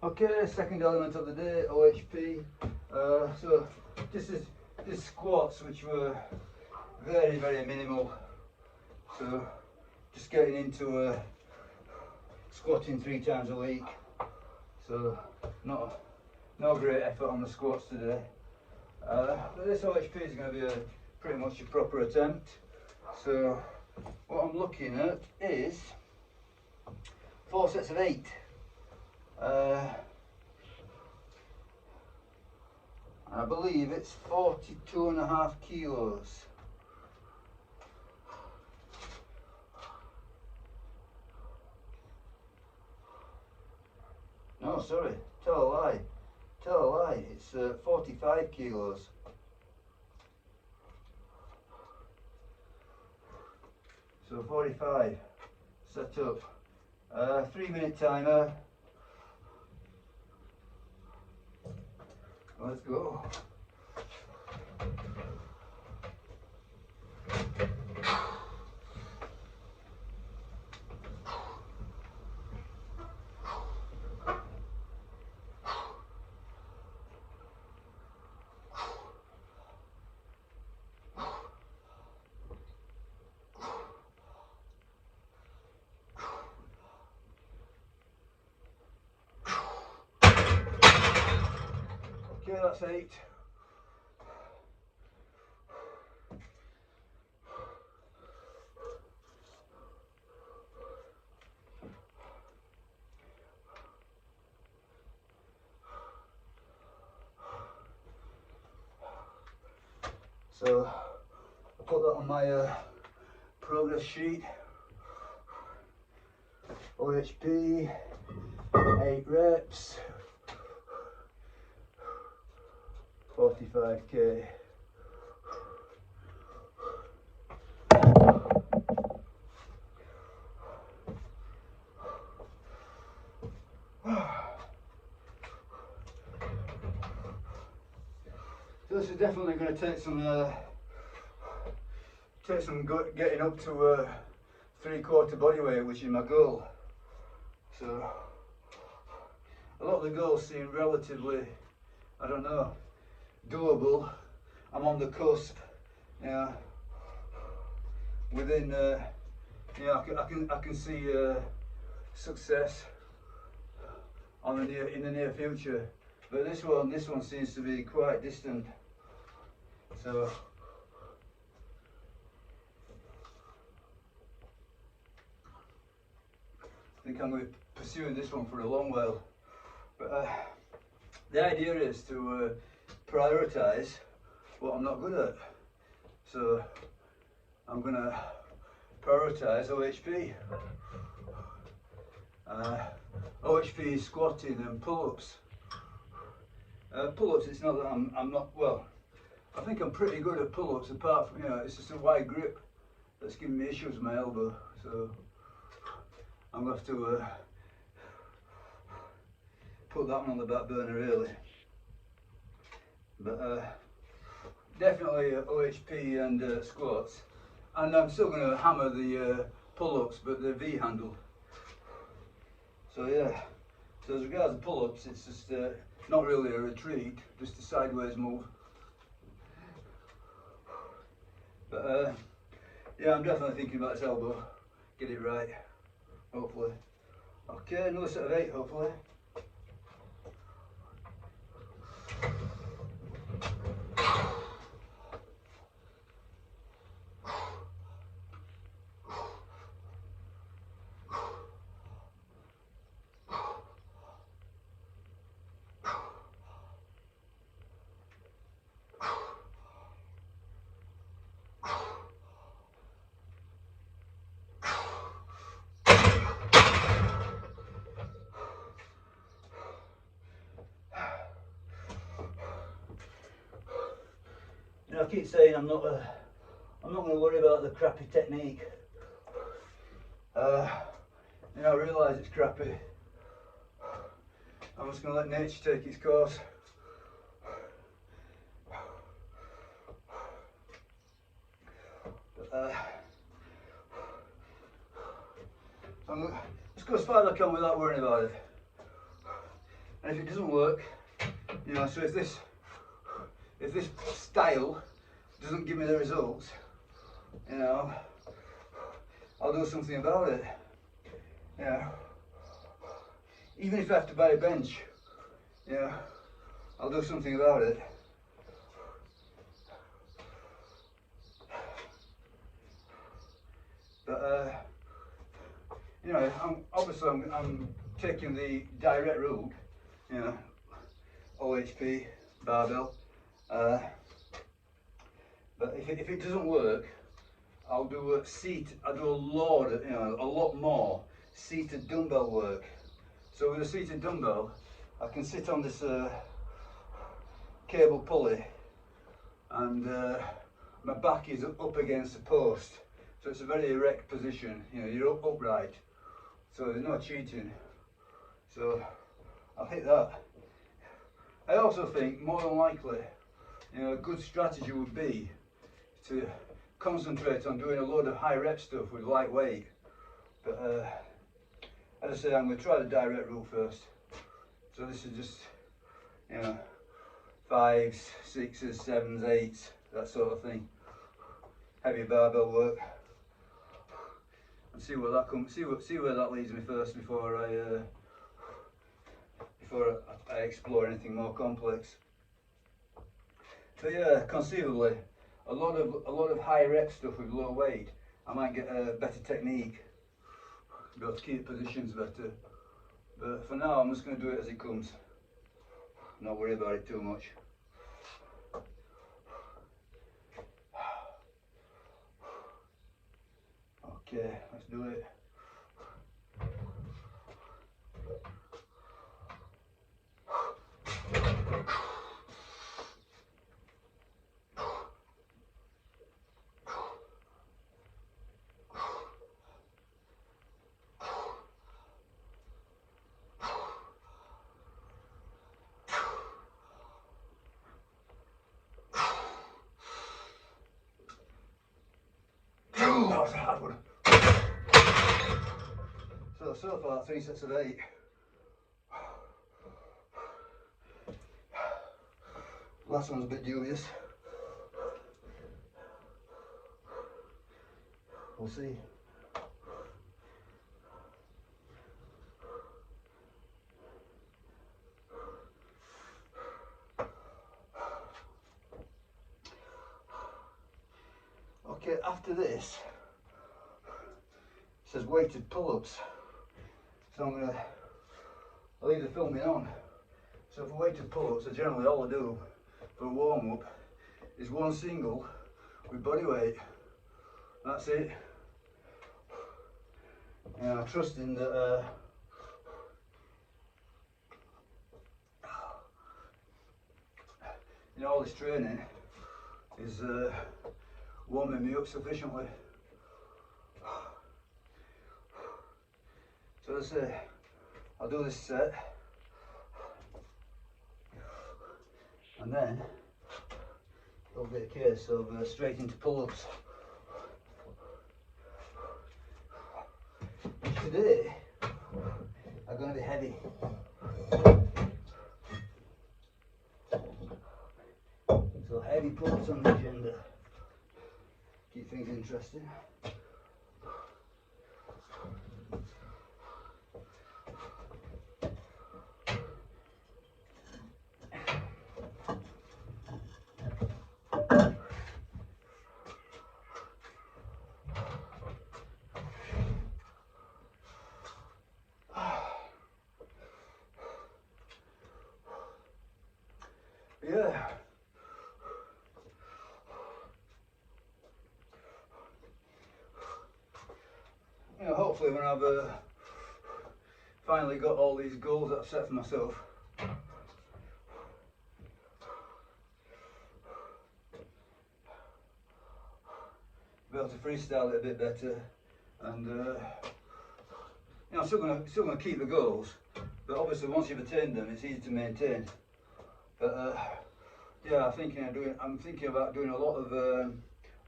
Okay, second element of the day, OHP. So this is squats, which were very, very minimal. So just getting into squatting 3 times a week. So no great effort on the squats today. But this OHP is going to be pretty much a proper attempt. So what I'm looking at is 4 sets of 8. I believe it's 42.5 kilos. No, sorry, tell a lie, it's 45 kilos. So 45, set up, 3-minute timer. Let's go. Okay, that's 8. So I'll put that on my progress sheet. OHP, 8 reps, 45k. So this is definitely going to take some getting up to 3/4 body weight, which is my goal. So a lot of the goals seem relatively, I don't know, doable. I'm on the cusp, yeah. Within, yeah, I can see success in the near future. But this one seems to be quite distant. So I think I'm going to be pursuing this one for a long while. But the idea is to prioritise what I'm not good at. So I'm going to prioritise OHP. OHP is squatting and pull-ups. Pull-ups, it's not that I'm not, well, I think I'm pretty good at pull-ups, apart from, it's just a wide grip that's giving me issues with my elbow. So I'm going to have to put that one on the back burner really. But definitely OHP and squats. And I'm still going to hammer the pull-ups, but the V handle. So yeah, so as regards to pull-ups, it's just not really a retreat, just a sideways move. But yeah, I'm definitely thinking about this elbow, get it right, hopefully. Okay, another set of 8 hopefully. I keep saying I'm not going to worry about the crappy technique. I realise it's crappy. I'm just going to let nature take its course. I'm just go as far as I can without worrying about it. And if it doesn't work, you know, so if this style doesn't give me the results, you know, I'll do something about it. You know, even if I have to buy a bench, you know, I'll do something about it. But you know, I'm taking the direct route, you know, OHP barbell. But if it doesn't work, I'll do a lot more seated dumbbell work. So with a seated dumbbell, I can sit on this cable pulley, and my back is up against the post, so it's a very erect position. You know, you're upright, so there's no cheating. So I'll hit that. I also think more than likely, you know, a good strategy would be to concentrate on doing a load of high rep stuff with light weight. But as I say, I'm going to try the direct route first. So this is just, you know, 5s, 6s, 7s, 8s, that sort of thing. Heavy barbell work, and see where that comes. See where that leads me first before I explore anything more complex. So yeah, conceivably, a lot of high rep stuff with low weight, I might get a better technique, be able to keep positions better. But for now, I'm just going to do it as it comes. Not worry about it too much. Okay, let's do it. That was a hard one. So far, 3 sets of 8. Last one's a bit dubious. We'll see. Okay, after this, it says weighted pull-ups. So I'll leave the filming on. So for weighted pull-ups, generally all I do for a warm-up is one single with body weight. That's it. And I'm trusting that you know, all this training is warming me up sufficiently. So as I say, I'll do this set, and then it'll be a case of straight into pull-ups. Which today are going to be heavy. So heavy pull-ups on the agenda. Keep things interesting. Yeah. You know, hopefully when I've finally got all these goals that I've set for myself, be able to freestyle it a bit better, and you know, I'm still gonna keep the goals, but obviously once you've attained them, it's easy to maintain. But yeah, I'm thinking about doing a lot of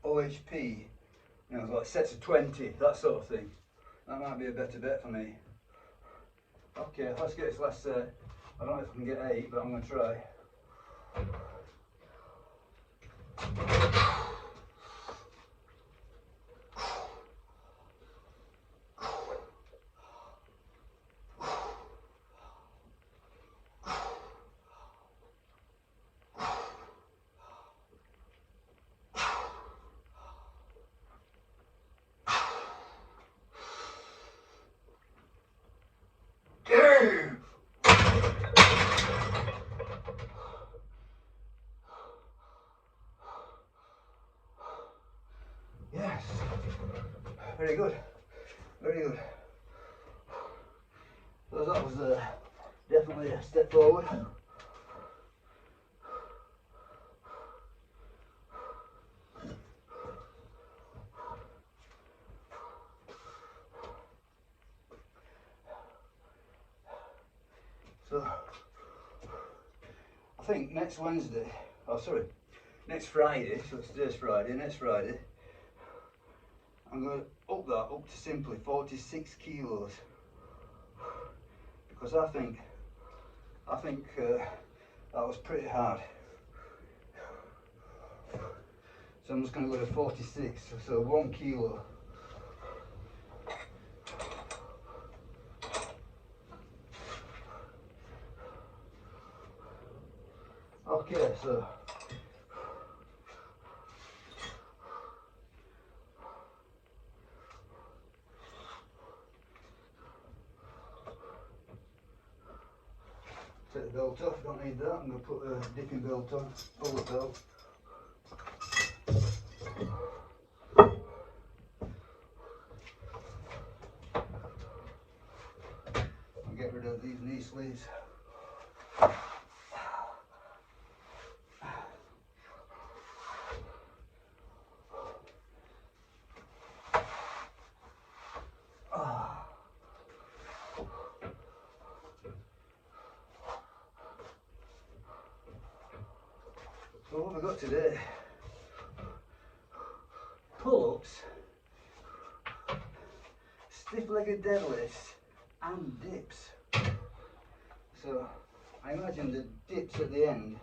OHP, you know, like sets of 20, that sort of thing. That might be a better bet for me. Okay, let's get this last set. I don't know if I can get 8, but I'm going to try. Yes, very good, very good. So that was definitely a step forward. So I think next Wednesday, oh sorry, next Friday, so today's Friday, next Friday, I'm going to up that up to simply 46 kilos, because I think that was pretty hard. So I'm just going to go to 46, so 1 kilo. Okay, so take the belt off, don't need that. I'm going to put a dipping belt on, pull the belt. And get rid of these knee sleeves. So what have we got today? Pull-ups, stiff-legged deadlifts and dips. So I imagine the dips at the end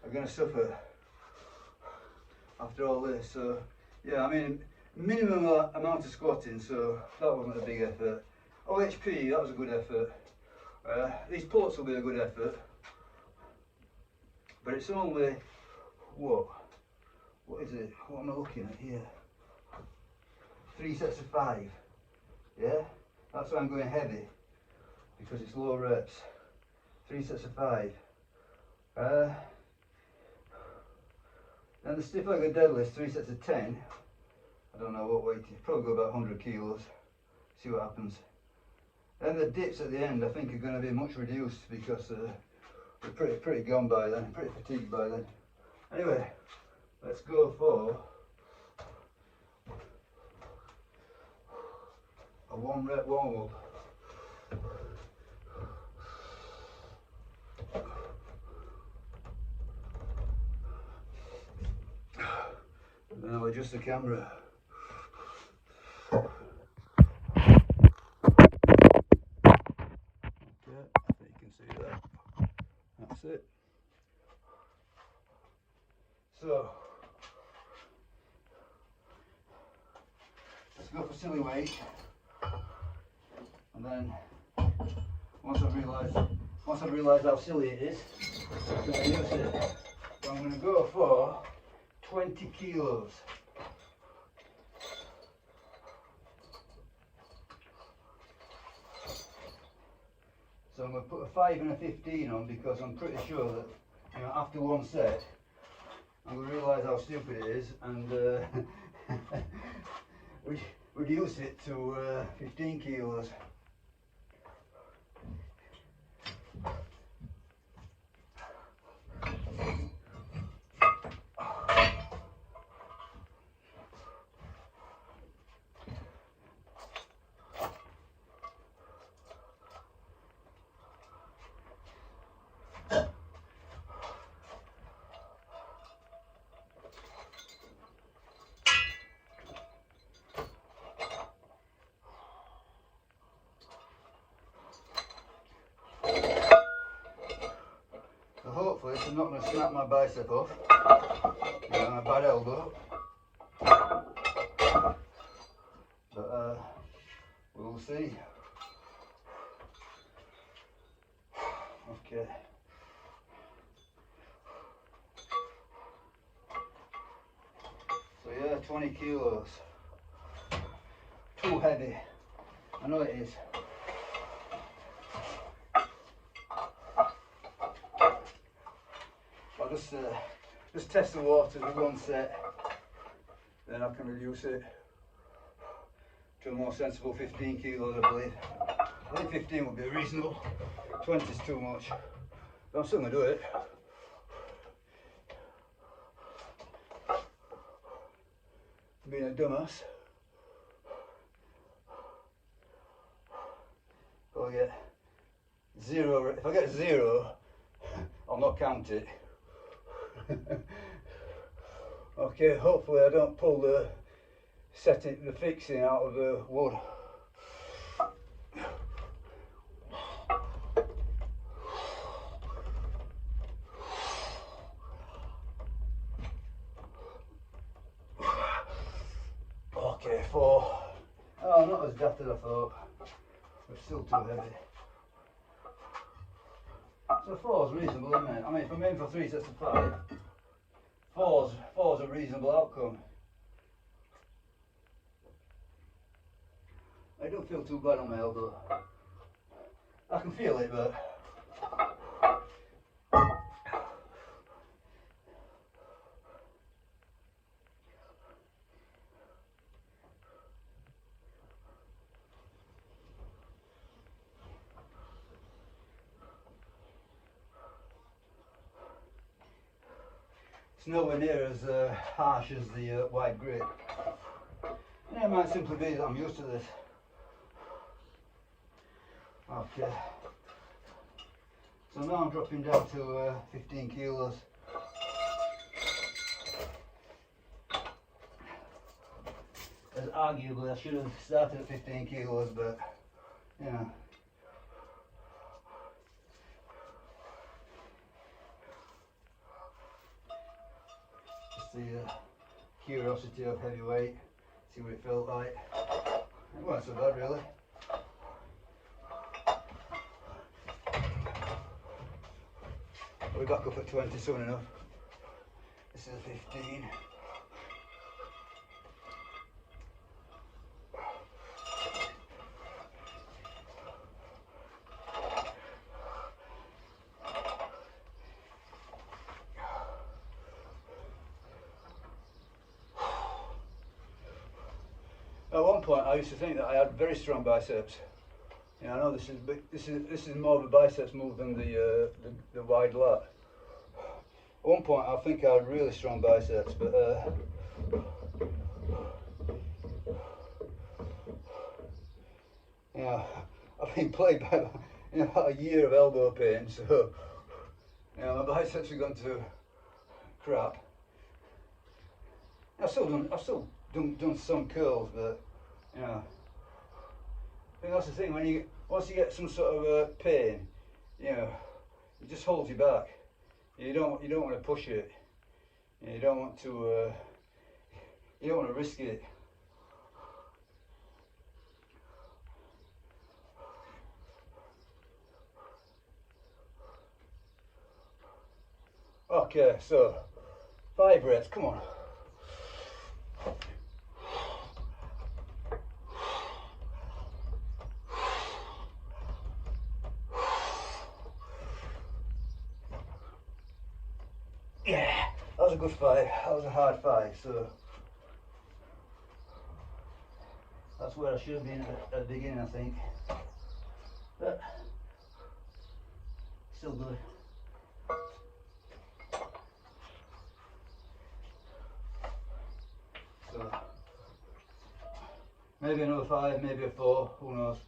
are going to suffer after all this. So yeah, I mean minimum amount of squatting, so that wasn't a big effort. OHP, that was a good effort. These pull-ups will be a good effort. But it's only, what is it? What am I looking at here? 3 sets of 5. Yeah? That's why I'm going heavy, because it's low reps. 3 sets of 5. Then the stiff-legged deadlift, 3 sets of 10. I don't know what weight, probably go about 100 kilos. See what happens. Then the dips at the end, I think, are going to be much reduced because we're pretty gone by then, pretty fatigued by then. Anyway, let's go for a 1 rep warm up. And then I'll adjust the camera. Okay, I think you can see that. That's it. So, let's go for silly weight, and then once I've realised how silly it is, I'm going to use it. So I'm going to go for 20 kilos. So I'm going to put a 5 and a 15 on, because I'm pretty sure that, you know, after one set I'm going to realise how stupid it is and reduce it to 15 kilos. hopefully I'm not going to snap my bicep off. You know, a bad elbow. But we'll see. Okay. So yeah, 20 kilos. Too heavy. I know it is. I'll just test the waters with one set, then I can reduce it to a more sensible 15 kilos, I believe. I think 15 would be reasonable. 20 is too much. But I'm still going to do it. Being a dumbass. If I get zero, I'll not count it. Okay, hopefully I don't pull the fixing out of the wood. Okay, 4. Oh, not as daft as I thought. But still too heavy. So 4 is reasonable, isn't it? I mean, if I'm aiming for 3 sets of 5, 4's a reasonable outcome. I don't feel too bad on my elbow. I can feel it, but it's nowhere near as harsh as the wide grip. Yeah, it might simply be that I'm used to this. Okay. So now I'm dropping down to 15 kilos. As arguably I should have started at 15 kilos, but you know. Just the curiosity of heavyweight, see what it felt like. It wasn't so bad really. We're back up at 20 soon enough. This is a 15. At one point I used to think that I had very strong biceps. Yeah, I know this is more of a biceps move than the wide lat. At one point I think I had really strong biceps, but yeah, I've been plagued by about a year of elbow pain, so my biceps have gone to crap. I've still done some curls, but I think that's the thing, once you get some sort of pain, it just holds you back. You don't want to push it. You don't want to risk it. Okay, so 5 reps, come on. Yeah, that was a good 5. That was a hard 5, so that's where I should have been at the beginning, I think. But still good. So maybe another 5, maybe a 4, who knows.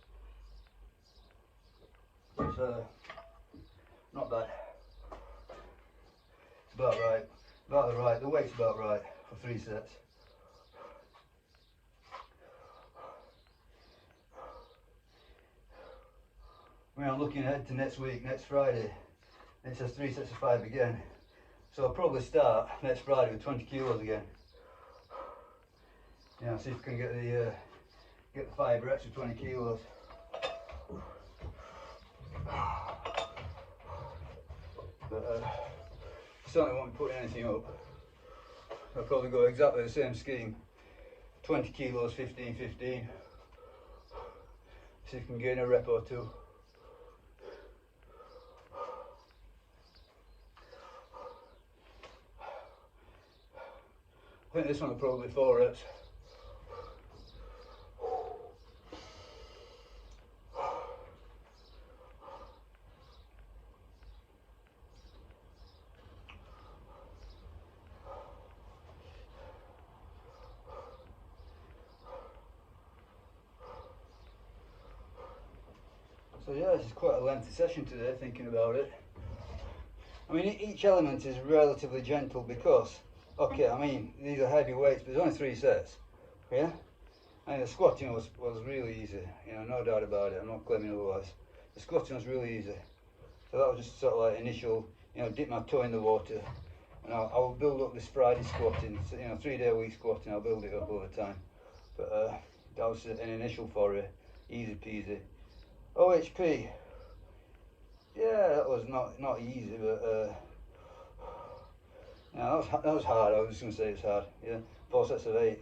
It's not bad. About right, the weight's about right for 3 sets. I mean, I'm looking ahead to next week, next Friday. and it says 3 sets of 5 again. So I'll probably start next Friday with 20 kilos again. Yeah, see if we can get the 5 reps with 20 kilos. But certainly won't be putting anything up. I'll probably go exactly the same scheme. 20 kilos, 15, 15. See if we can gain a rep or two. I think this one will probably be 4 reps. So yeah, this is quite a lengthy session today, thinking about it. I mean, each element is relatively gentle because, okay, I mean, these are heavy weights, but there's only 3 sets, yeah? And the squatting was really easy, you know, no doubt about it, I'm not claiming otherwise. The squatting was really easy. So that was just sort of like initial, you know, dip my toe in the water, and I will build up this Friday squatting, so, you know, 3-day-a-week squatting, I'll build it up over time. But that was an initial foray, easy peasy. OHP, yeah, that was not easy, but yeah, that was hard. I was just going to say it's hard. Yeah, 4 sets of 8,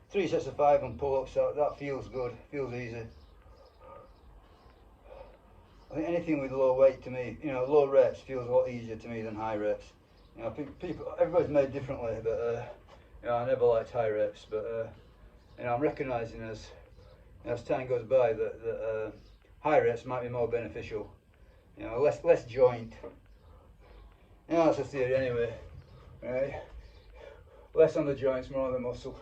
3 sets of 5 on pull-ups. That feels good, feels easy. I think anything with low weight to me, you know, low reps feels a lot easier to me than high reps. You know, everybody's made differently, but you know, I never liked high reps, but you know, I'm recognising as time goes by that high reps might be more beneficial. You know, less joint. You know, that's a theory anyway. Right? Less on the joints, more on the muscle.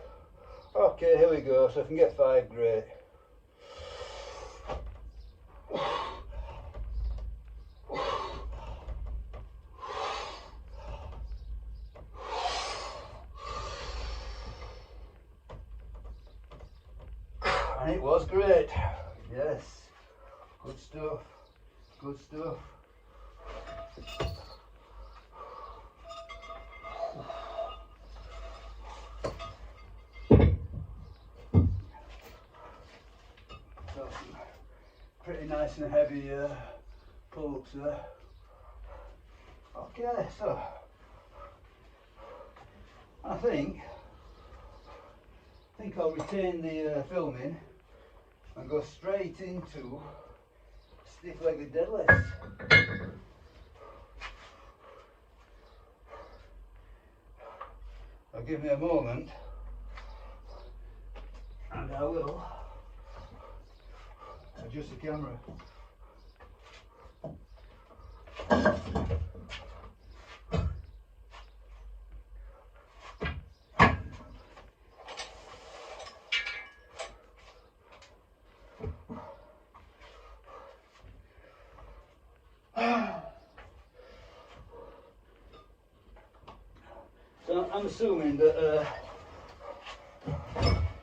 Okay, here we go. So if I can get 5, great. And it was great. Yes. Good stuff. Good stuff. So some pretty nice and heavy pull-ups there. Okay, so I think I'll retain the filming and go straight into stiff-legged deadlifts. Now give me a moment and I will adjust the camera. So I'm assuming that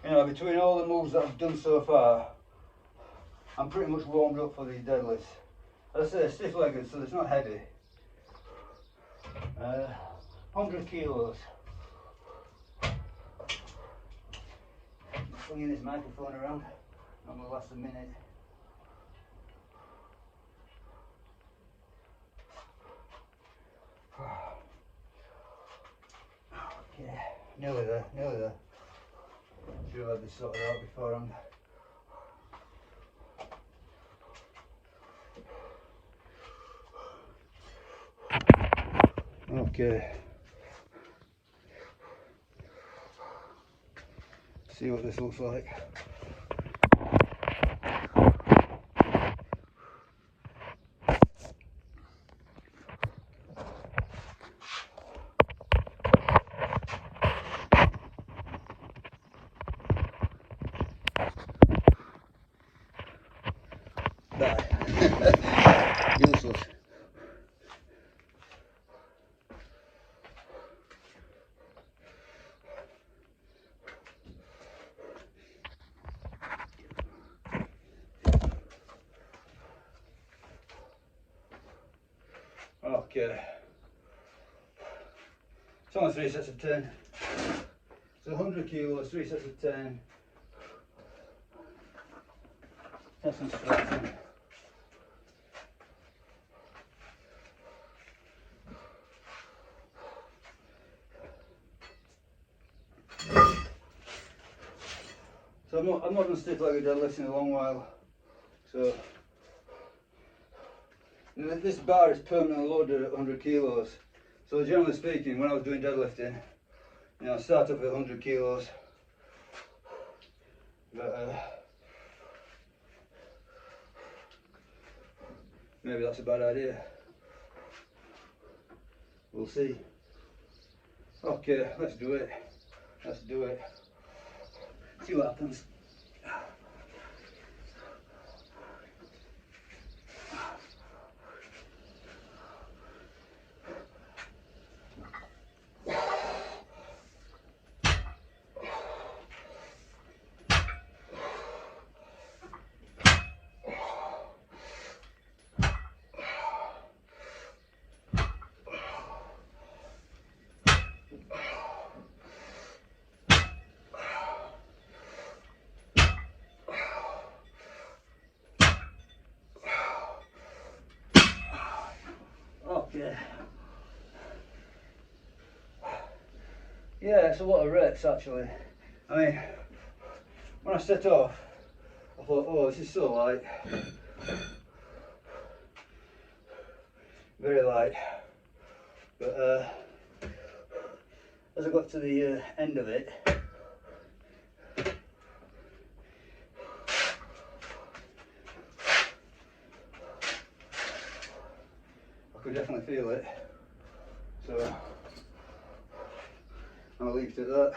you know, between all the moves that I've done so far, I'm pretty much warmed up for these deadlifts. As I say, stiff-legged, so it's not heavy. 100 kilos. Swinging this microphone around, not going to last a minute. Okay, nearly there, nearly there. Should have had this sorted out beforehand. Okay. See what this looks like. Useless. Okay. It's only 3 sets of 10. So 100 kilos, 3 sets of 10. That's some stretching. So I've not done stiff-legged deadlifts in a long while. So this bar is permanently loaded at 100 kilos. So generally speaking, when I was doing deadlifting, you know, I start off at 100 kilos. But maybe that's a bad idea. We'll see. Okay, let's do it. Let's do it. See what happens. Okay. Yeah, it's a lot of reps actually. I mean, when I set off, I thought, oh, this is so light. Very light. But as I got to the end of it, I could definitely feel it. So I'll leave it at that.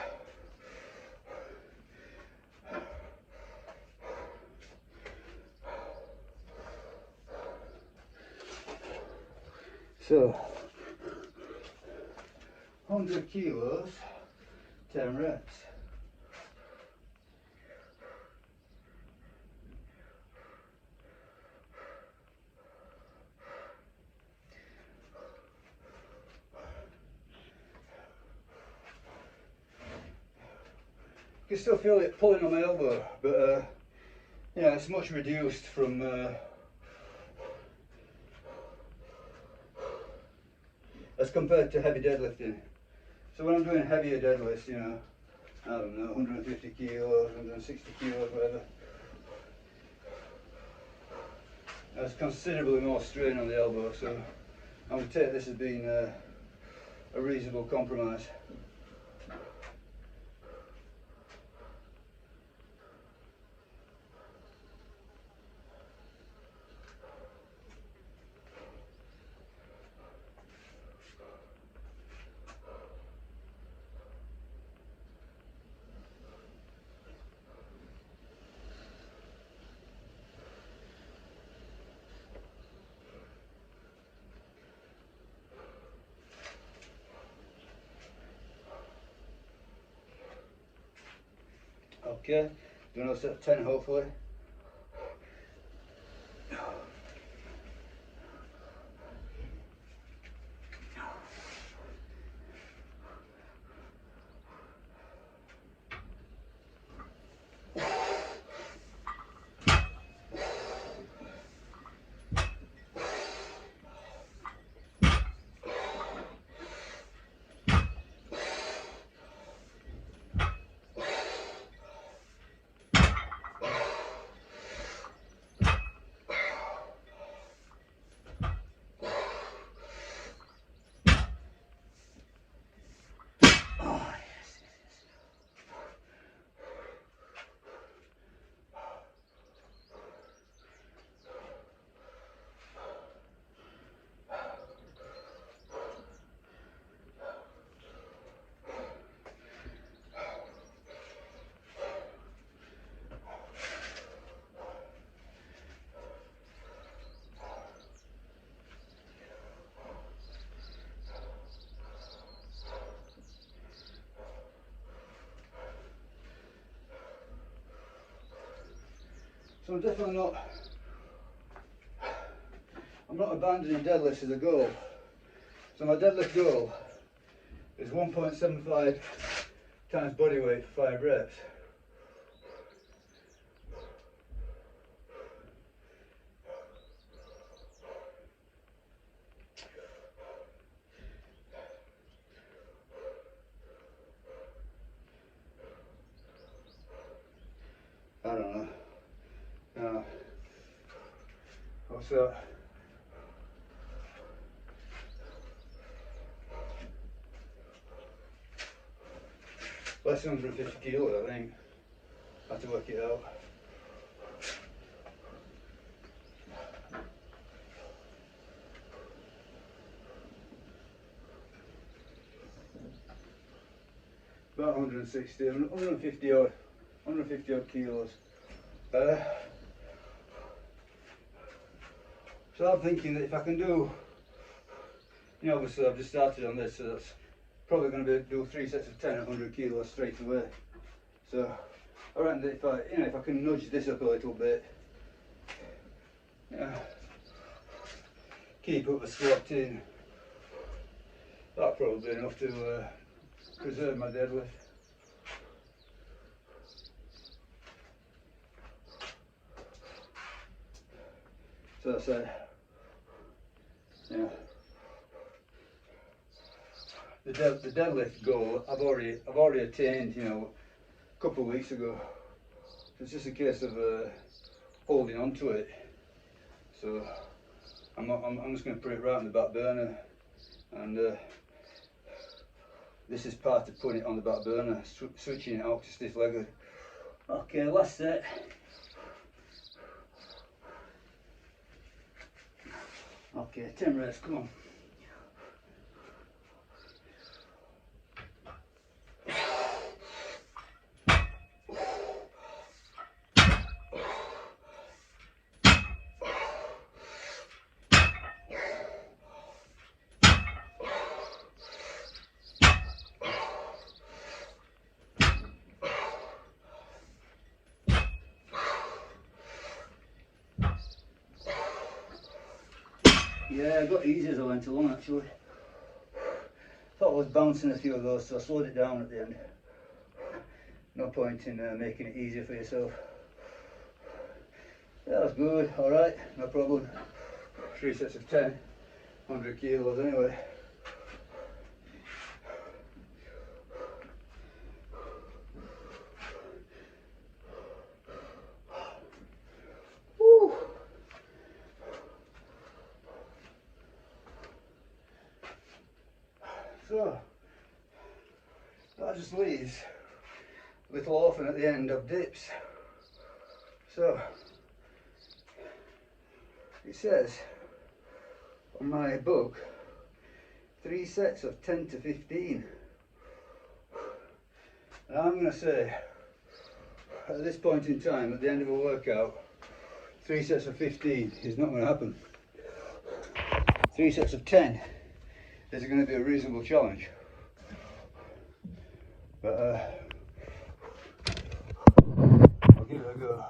So 100 kilos, 10 reps. I can still feel it pulling on my elbow, but you know, it's much reduced from as compared to heavy deadlifting. So when I'm doing heavier deadlifts, you know, I don't know, 150 kilos, 160 kilos, whatever, there's considerably more strain on the elbow, so I would take this as being a reasonable compromise. Okay, do another set of 10 hopefully. So I'm not abandoning deadlifts as a goal. So my deadlift goal is 1.75 times body weight for 5 reps. I don't know. What's that? Less than 150 kilos, I think. I have to work it out. About 160, 150 odd, 150 odd kilos. So I'm thinking that if I can do, you know, obviously I've just started on this, so that's probably going to do 3 sets of 10 at 100 kilos straight away. So I reckon that if I can nudge this up a little bit, keep up the squatting, that's probably enough to preserve my deadlift. So that's it. Yeah. The deadlift goal I've already attained, you know, a couple of weeks ago. So it's just a case of holding on to it. So I'm just going to put it right on the back burner, and this is part of putting it on the back burner, switching it out to stiff legged. Okay, last set. Okay, 10 reps, come on. Yeah, I got easy as I went along actually. Thought I was bouncing a few of those, so I slowed it down at the end. No point in making it easier for yourself. Yeah, that's good, alright, no problem. 3 sets of 10, 100 kilos anyway. Woo. So, that just leaves a little orphan at the end of dips. So, it says on my book 3 sets of 10 to 15. And I'm going to say, at this point in time, at the end of a workout, 3 sets of 15 is not going to happen. 3 sets of 10 is going to be a reasonable challenge. But I'll give it a go.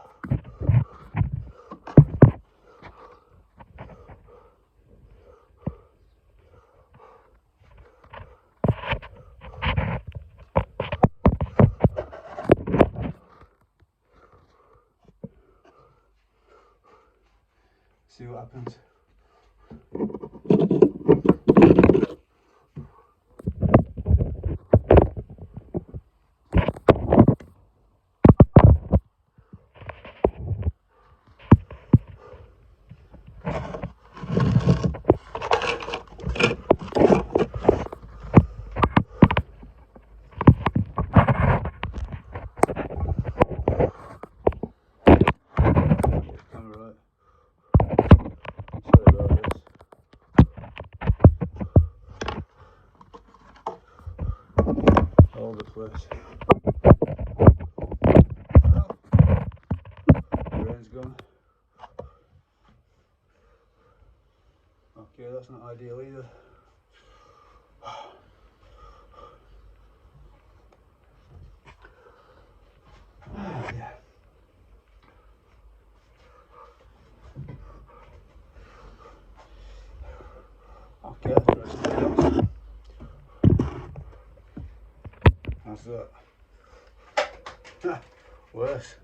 See what happens. All the place. The rain's gone. Okay, that's not ideal either. Yeah. Okay, that's that? Worse.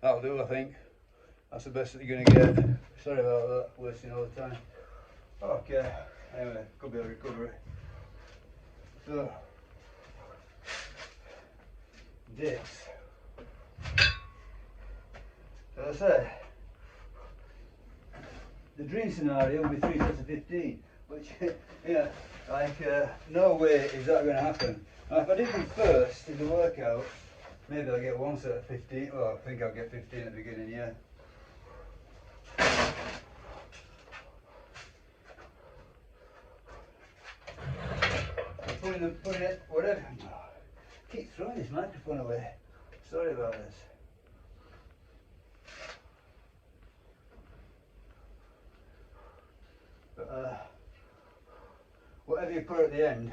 That'll do, I think. That's the best that you're going to get. Sorry about that, wasting all the time. Okay, anyway, could be a recovery. So, dips. As I said, the dream scenario will be 3 sets of 15, which, yeah, like, no way is that going to happen. Now, if I did them first in the workout, maybe I'll get 1 set of 15. Well, I think I'll get 15 at the beginning, yeah. Putting it, whatever. I keep throwing this microphone away. Sorry about this. But whatever you put at the end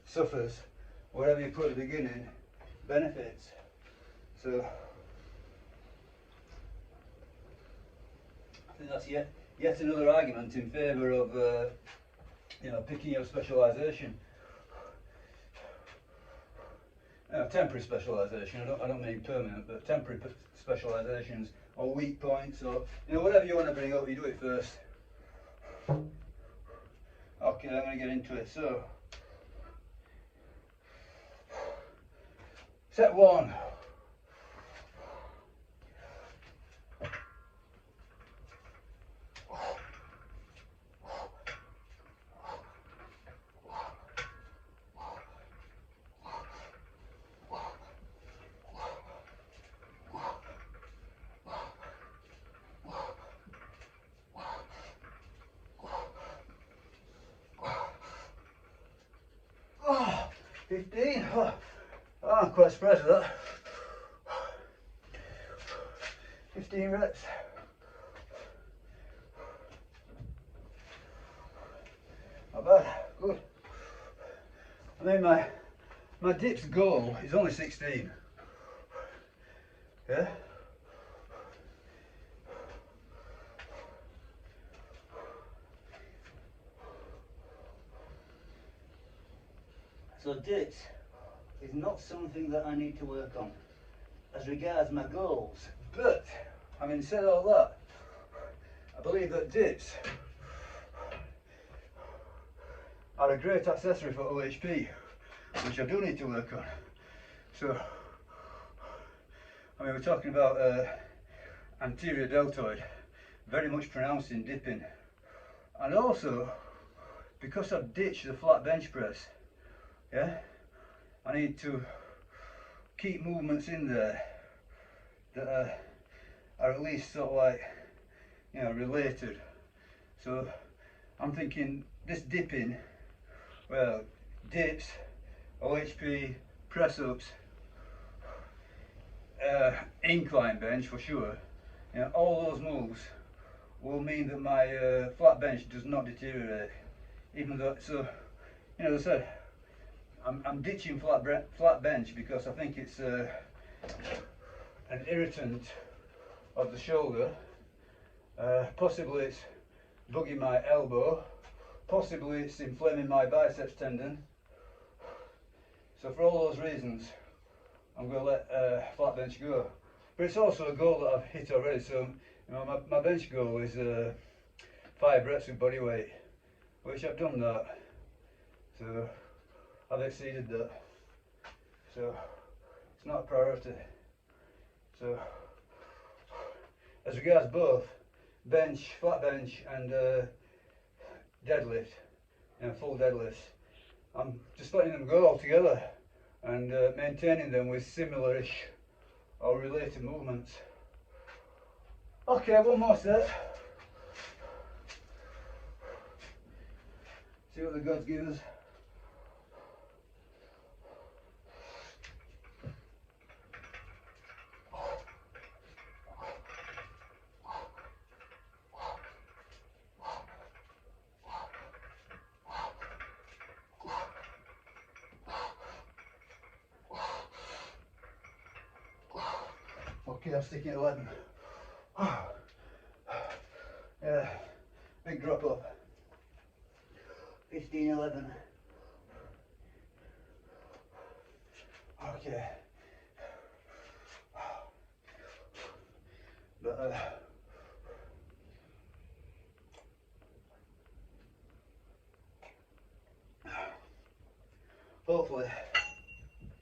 suffers. Whatever you put at the beginning benefits. So I think that's yet another argument in favour of you know, picking your specialisation. Temporary specialisation. I don't mean permanent, but temporary specialisations or weak points, or you know, whatever you want to bring up, you do it first. Okay, I'm going to get into it. So, set 1. Oh, 15. Oh, I'm quite surprised with that. 15 reps. Not bad. Good. I mean, my dips goal is only 16. Yeah. So dips is not something that I need to work on as regards my goals. But, having said all that, I believe that dips are a great accessory for OHP, which I do need to work on. So, I mean, we're talking about anterior deltoid, very much pronounced in dipping. And also, because I've ditched the flat bench press, yeah, I need to keep movements in there that are at least sort of like, you know, related. So I'm thinking this dipping, well, dips, OHP, press ups, incline bench for sure, you know, all those moves will mean that my flat bench does not deteriorate, even though, so, you know, as I said, I'm ditching flat bench because I think it's an irritant of the shoulder. Possibly it's bugging my elbow. Possibly it's inflaming my biceps tendon. So for all those reasons, I'm going to let flat bench go. But it's also a goal that I've hit already. So you know, my bench goal is 5 reps with body weight, which I've done that. So I've exceeded that, so it's not a priority. So as regards both bench, flat bench and deadlift, you know, full deadlifts, I'm just letting them go altogether and maintaining them with similar-ish or related movements. Okay, one more set. See what the gods give us. Okay, I'm sticking at 11. Yeah, big drop off. 15, 11. Okay. But hopefully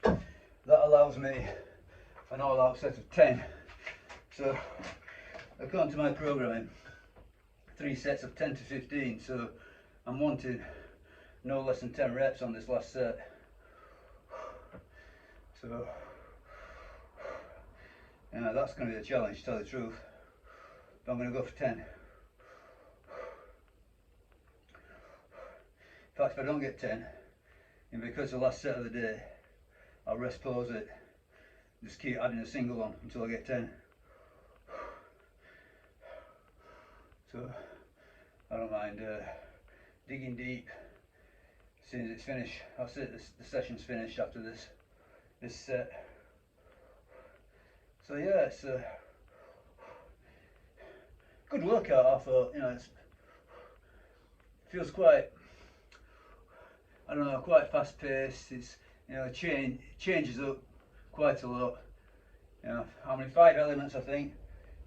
that allows me an all-out set of 10. So according to my programming, 3 sets of 10 to 15, so I'm wanting no less than 10 reps on this last set. So yeah, that's going to be the challenge, to tell the truth. But I'm going to go for 10. In fact, if I don't get 10, and because the last set of the day, I'll rest pause it, just keep adding a single on until I get 10. So I don't mind digging deep as soon as it's finished. That's it, the session's finished after this set. So yeah, it's a good workout. I thought, you know, it feels quite, I don't know, quite fast paced. It's, you know, changes up quite a lot. You know, how many 5 elements I think: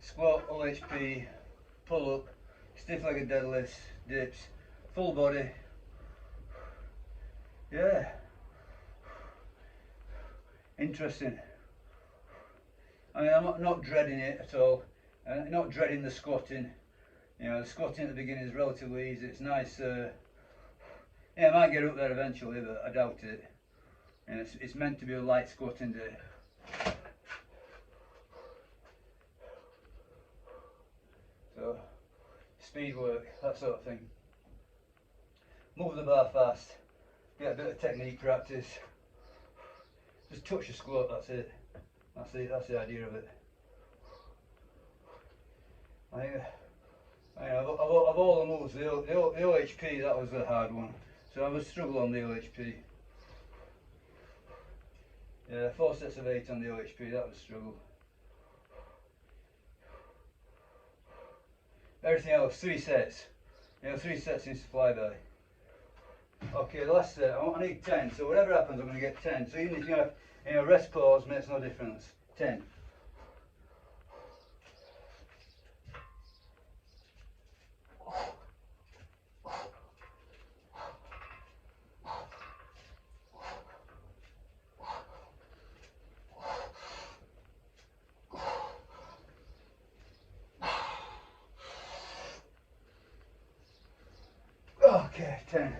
squat, OHP, pull up, stiff legged deadlifts, dips, full body. Yeah, interesting. I mean, I'm not dreading it at all. Not dreading the squatting. You know, the squatting at the beginning is relatively easy. It's nice. Yeah, I might get up there eventually, but I doubt it. And it's meant to be a light squatting day. So, speed work, that sort of thing. Move the bar fast. Get a bit of technique practice. Just touch the squat. That's it. That's the idea of it. I think, of all the moves, the OHP, that was a hard one. So I would struggle on the OHP. Yeah, 4 sets of 8 on the OHP, that was a struggle. Everything else, 3 sets. You know, 3 sets seems to fly by. Okay, the last set, I need 10, so whatever happens, I'm going to get 10. So even if you have, you know, rest pause makes no difference. 10. Okay, 10.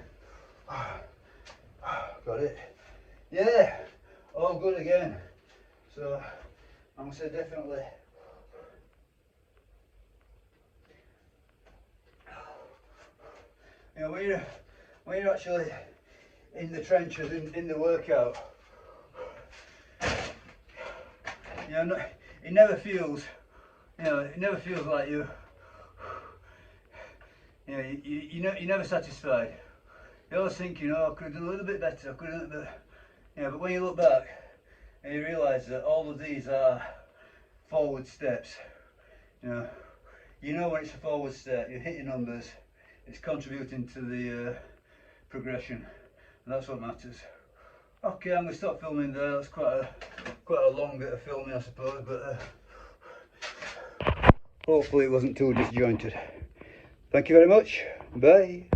Got it. Yeah, all good again. So I'm going to say definitely. You know, when you're actually in the trenches, in the workout, you know, it never feels, you know, it never feels like you're never satisfied. You always think, you know, I could have done a little bit better, I could have done a bit, you know, but when you look back and you realise that all of these are forward steps, you know when it's a forward step, you hit your numbers, it's contributing to the progression, and that's what matters. Okay, I'm going to stop filming there. That's quite a long bit of filming, I suppose, but hopefully it wasn't too disjointed. Thank you very much. Bye.